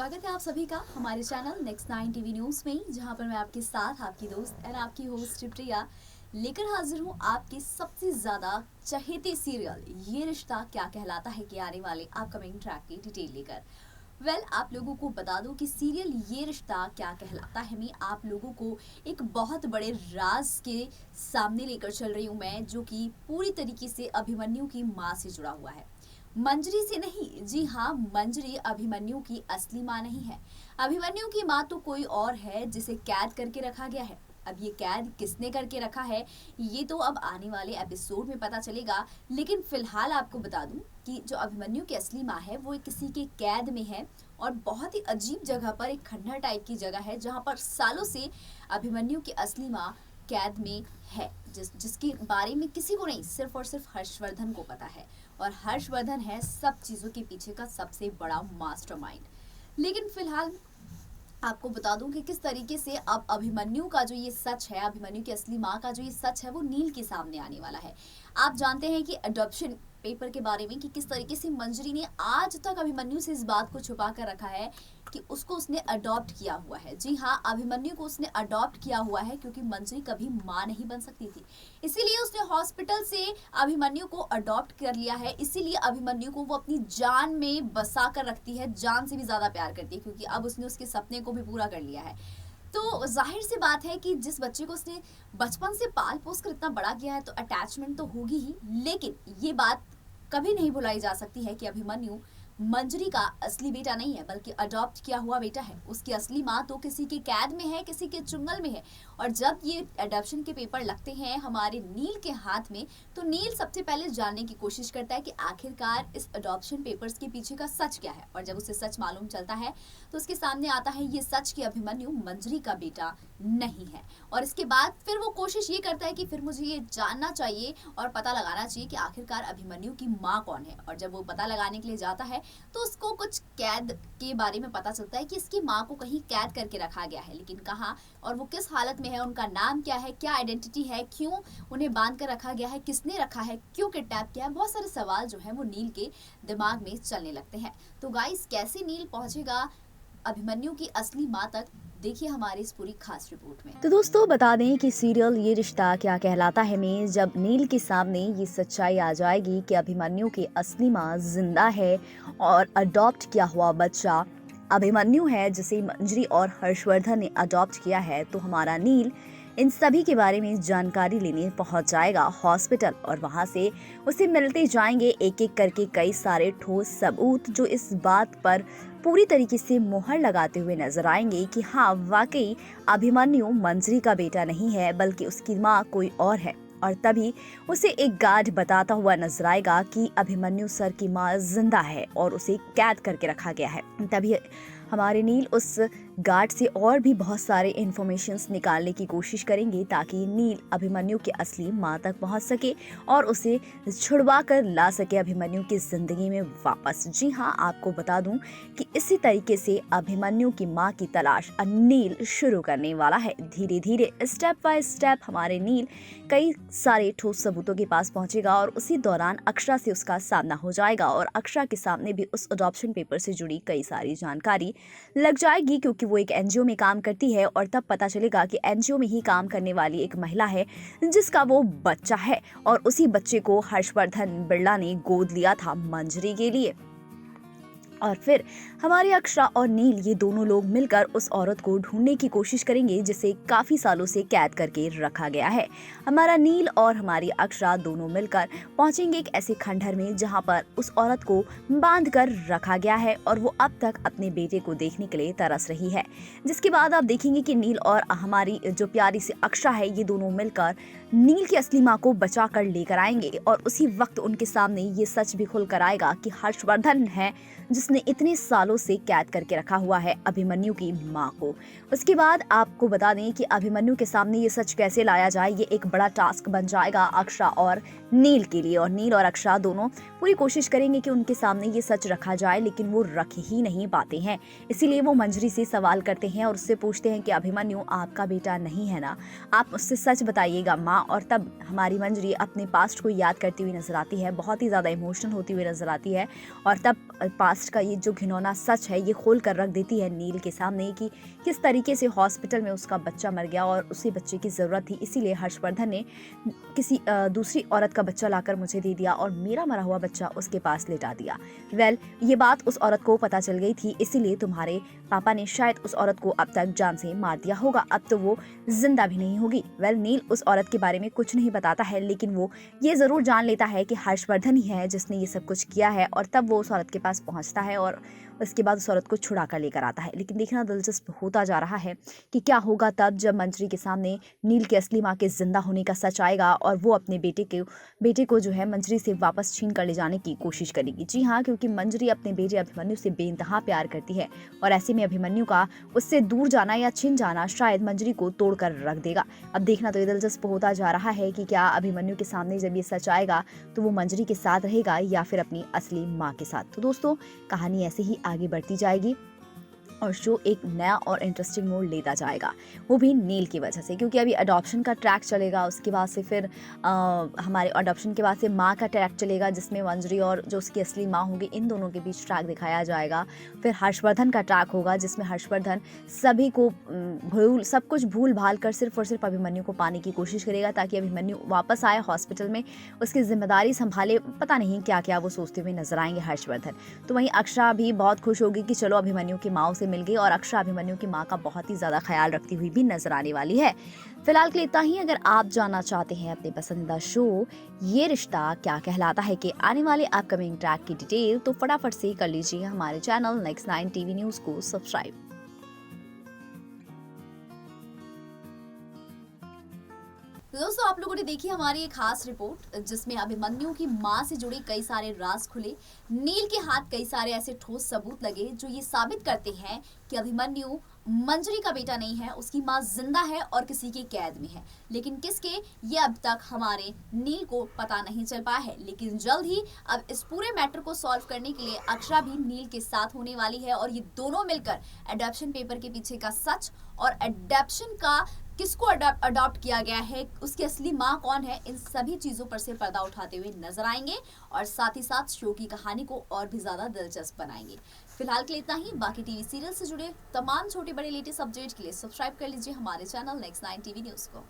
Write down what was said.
स्वागत है आप सभी का हमारे चैनल नेक्स्ट 9 टीवी न्यूज़ में, जहां पर मैं आपके साथ आपकी दोस्त और आपकी होस्ट प्रिया लेकर हाजिर हूं आपके सबसे ज़्यादा चहेते सीरियल ये रिश्ता क्या कहलाता है के आने वाले अपकमिंग ट्रैक की डिटेल लेकर। आप लोगों को बता दूं कि सीरियल ये रिश्ता क्या कहलाता है में आप लोगों को एक बहुत बड़े राज के सामने लेकर चल रही हूँ मैं, जो कि पूरी तरीके से अभिमन्यु की माँ से जुड़ा हुआ है। मंजरी से नहीं, जी हाँ, मंजरी अभिमन्यु की असली माँ नहीं है। अभिमन्यु की माँ तो कोई और है जिसे कैद करके रखा गया है। अब ये कैद किसने करके रखा है ये तो अब आने वाले एपिसोड में पता चलेगा, लेकिन फिलहाल आपको बता दूं कि जो अभिमन्यु की असली माँ है वो किसी के कैद में है और बहुत ही अजीब जगह पर, एक खंडहर टाइप की जगह है जहाँ पर सालों से अभिमन्यु की असली माँ कैद में है, जिसके बारे में किसी को नहीं, सिर्फ और सिर्फ हर्षवर्धन को पता है। और हर्षवर्धन है सब चीज़ों के पीछे का सबसे बड़ा मास्टरमाइंड। लेकिन फिलहाल आपको बता दूं कि किस तरीके से अब अभिमन्यु का जो ये सच है, अभिमन्यु की असली माँ का जो ये सच है वो नील के सामने आने वाला है। आप जानते हैं कि अडॉप्शन पेपर के बारे में कि किस तरीके से मंजरी ने आज तक अभिमन्यु से इस बात को छुपा कर रखा है कि उसको उसने अडॉप्ट किया हुआ है। जी हाँ, अभिमन्यु को उसने अडॉप्ट किया हुआ है क्योंकि मंजरी कभी माँ नहीं बन सकती थी, इसीलिए उसने हॉस्पिटल से अभिमन्यु को अडॉप्ट कर लिया है। इसीलिए अभिमन्यु को वो अपनी जान में बसा कर रखती है, जान से भी ज्यादा प्यार करती है, क्योंकि अब उसने उसके सपने को भी पूरा कर लिया है। तो जाहिर सी बात है कि जिस बच्चे को उसने बचपन से पाल पोस कर इतना बड़ा किया है तो अटैचमेंट तो होगी ही। लेकिन ये बात कभी नहीं भुलाई जा सकती है कि अभिमन्यु मंजरी का असली बेटा नहीं है, बल्कि अडॉप्ट किया हुआ बेटा है। उसकी असली माँ तो किसी के कैद में है, किसी के चुंगल में है। और जब ये अडॉप्शन के पेपर लगते हैं हमारे नील के हाथ में, तो नील सबसे पहले जानने की कोशिश करता है कि आखिरकार इस अडॉप्शन पेपर्स के पीछे का सच क्या है। और जब उसे सच मालूम चलता है तो उसके सामने आता है ये सच कि अभिमन्यु मंजरी का बेटा नहीं है। और इसके बाद फिर वो कोशिश ये करता है कि फिर मुझे ये जानना चाहिए और पता लगाना चाहिए कि आखिरकार अभिमन्यु की माँ कौन है। और जब वो पता लगाने के लिए जाता है तो उसको कुछ कैद के बारे में पता चलता है कि इसकी माँ को कहीं कैद करके रखा गया है, लेकिन कहाँ और वो किस हालत में है, उनका नाम क्या है, क्या आइडेंटिटी है, क्यों उन्हें बांध कर रखा गया है, किसने रखा है, क्यों किडनैप किया है, बहुत सारे सवाल जो है वो नील के दिमाग में चलने लगते हैं। तो गाइस, कैसे नील पहुंचेगा अभिमन्यु की असली माँ तक, देखिए हमारी इस पूरी खास रिपोर्ट में। तो दोस्तों, बता दें कि सीरियल ये रिश्ता क्या कहलाता है में जब नील के सामने ये सच्चाई आ जाएगी कि अभिमन्यु की असली माँ जिंदा है और अडॉप्ट किया हुआ बच्चा अभिमन्यु है, जिसे मंजरी और हर्षवर्धन ने अडॉप्ट किया है, तो हमारा नील इन सभी के बारे में जानकारी लेने पहुंच जाएगा हॉस्पिटल। और वहां से उसे मिलते जाएंगे एक एक करके कई सारे ठोस सबूत, जो इस बात पर पूरी तरीके से मुहर लगाते हुए नजर आएंगे कि हाँ, वाकई अभिमन्यु मंजरी का बेटा नहीं है, बल्कि उसकी माँ कोई और है। और तभी उसे एक गार्ड बताता हुआ नजर आएगा कि अभिमन्यु सर की माँ जिंदा है और उसे कैद करके रखा गया है। तभी हमारे नील उस गार्ड से और भी बहुत सारे इन्फॉर्मेशंस निकालने की कोशिश करेंगे, ताकि नील अभिमन्यु की असली माँ तक पहुंच सके और उसे छुड़वा कर ला सके अभिमन्यु की जिंदगी में वापस। जी हाँ, आपको बता दूं कि इसी तरीके से अभिमन्यु की माँ की तलाश नील शुरू करने वाला है। धीरे धीरे, स्टेप बाय स्टेप हमारे नील कई सारे ठोस सबूतों के पास पहुंचेगा और उसी दौरान अक्षरा से उसका सामना हो जाएगा। और अक्षरा के सामने भी उस अडॉप्शन पेपर से जुड़ी कई सारी जानकारी लग जाएगी, क्योंकि वो एक एनजीओ में काम करती है। और तब पता चलेगा कि एनजीओ में ही काम करने वाली एक महिला है जिसका वो बच्चा है, और उसी बच्चे को हर्षवर्धन बिरला ने गोद लिया था मंजरी के लिए। और फिर हमारी अक्षरा और नील, ये दोनों लोग मिलकर उस औरत को ढूंढने की कोशिश करेंगे जिसे काफी सालों से कैद करके रखा गया है। हमारा नील और हमारी अक्षरा दोनों मिलकर पहुंचेंगे एक ऐसे खंडहर में जहां पर उस औरत को बांध कर रखा गया है और वो अब तक अपने बेटे को देखने के लिए तरस रही है। जिसके बाद आप देखेंगे कि नील और हमारी जो प्यारी सी अक्षरा है, ये दोनों मिलकर नील की असली माँ को बचा कर लेकर आएंगे। और उसी वक्त उनके सामने ये सच भी खुल कर आएगा कि हर्षवर्धन है जिसने इतने सालों से कैद करके रखा हुआ है अभिमन्यु की माँ को। उसके बाद आपको बता दें कि अभिमन्यु के सामने ये सच कैसे लाया जाए, ये एक बड़ा टास्क बन जाएगा अक्षरा और नील के लिए। और नील और अक्षरा दोनों पूरी कोशिश करेंगे कि उनके सामने ये सच रखा जाए, लेकिन वो रख ही नहीं पाते हैं। इसीलिए वो मंजरी से सवाल करते हैं और उससे पूछते हैं कि अभिमन्यु आपका बेटा नहीं है ना, आप उससे सच बताइएगा माँ। और तब हमारी मंजरी अपने पास्ट को याद करती हुई नजर आती है, बहुत ही ज्यादा इमोशनल होती हुई नजर आती है। और तब पास्ट का ये जो घिनौना सच है ये खोल कर रख देती है नील के सामने कि किस तरीके से हॉस्पिटल में उसका बच्चा मर गया और उसी बच्चे की ज़रूरत थी, इसीलिए हर्षवर्धन ने किसी दूसरी औरत का बच्चा लाकर मुझे दे दिया और मेरा मरा हुआ बच्चा उसके पास लिटा दिया। ये बात उस औरत को पता चल गई थी, इसीलिए तुम्हारे पापा ने शायद उस औरत को अब तक जान से मार दिया होगा, अब तो वो जिंदा भी नहीं होगी। नील उस औरत के बारे में कुछ नहीं बताता है, लेकिन वो ये ज़रूर जान लेता है कि हर्षवर्धन ही है जिसने ये सब कुछ किया है, और तब वो उस औरत के पास पहुंचता है और उसके बाद उस औरत को छुड़ा कर लेकर आता है। लेकिन देखना दिलचस्प होता जा रहा है कि क्या होगा तब जब मंजरी के सामने नील की असली माँ के जिंदा होने का सच आएगा और वो अपने बेटे को जो है मंजरी से वापस छीन कर ले जाने की कोशिश करेगी। जी हाँ, क्योंकि मंजरी अपने बेटे अभिमन्यु से बेइंतहा प्यार करती है और ऐसे में अभिमन्यु का उससे दूर जाना या छिन जाना शायद मंजरी को तोड़ कर रख देगा। अब देखना तो ये दिलचस्प होता जा रहा है कि क्या अभिमन्यु के सामने जब ये सच आएगा तो वो मंजरी के साथ रहेगा या फिर अपनी असली माँ के साथ। तो दोस्तों, कहानी ऐसे ही आगे बढ़ती जाएगी और शो एक नया और इंटरेस्टिंग मोड़ लेता जाएगा, वो भी नील की वजह से, क्योंकि अभी अडॉप्शन का ट्रैक चलेगा, उसके बाद से फिर हमारे अडॉप्शन के बाद से माँ का ट्रैक चलेगा जिसमें मंजरी और जो उसकी असली माँ होगी इन दोनों के बीच ट्रैक दिखाया जाएगा। फिर हर्षवर्धन का ट्रैक होगा जिसमें हर्षवर्धन सभी को सब कुछ भूल भाल कर सिर्फ और सिर्फ अभिमन्यु को पाने की कोशिश करेगा ताकि अभिमन्यु वापस आए हॉस्पिटल में, उसकी जिम्मेदारी संभाले। पता नहीं क्या क्या वो सोचते हुए नजर आएंगे हर्षवर्धन। तो वहीं अक्षरा भी बहुत खुश होगी कि चलो अभिमन्यु की माँ मिल गई, और अक्षरा अभिमन्यु की माँ का बहुत ही ज्यादा ख्याल रखती हुई भी नजर आने वाली है। फिलहाल के लिए इतना ही। अगर आप जानना चाहते हैं अपने पसंदीदा शो ये रिश्ता क्या कहलाता है के आने वाले अपकमिंग ट्रैक की डिटेल, तो फटाफट से कर लीजिए हमारे चैनल नेक्स्ट 9 टीवी न्यूज को सब्सक्राइब। तो दोस्तों, आप लोगों ने देखी हमारी एक खास रिपोर्ट जिसमें अभिमन्यु की मां से जुड़े कई सारे राज खुले। नील के हाथ कई सारे ऐसे ठोस सबूत लगे जो ये साबित करते हैं कि अभिमन्यु मंजरी का बेटा नहीं है, उसकी मां जिंदा है और किसी की कैद में है। लेकिन किसके, ये अब तक हमारे नील को पता नहीं चल पाया है। लेकिन जल्द ही अब इस पूरे मैटर को सॉल्व करने के लिए अक्षरा भी नील के साथ होने वाली है और ये दोनों मिलकर एडॉप्शन पेपर के पीछे का सच और एडॉप्शन का किसको अडॉप्ट किया गया है, उसकी असली माँ कौन है, इन सभी चीजों पर से पर्दा उठाते हुए नजर आएंगे और साथ ही साथ शो की कहानी को और भी ज्यादा दिलचस्प बनाएंगे। फिलहाल के लिए इतना ही। बाकी टीवी सीरियल से जुड़े तमाम छोटे बड़े लेटेस्ट अपडेट के लिए सब्सक्राइब कर लीजिए हमारे चैनल नेक्स्ट 9 टीवी न्यूज को।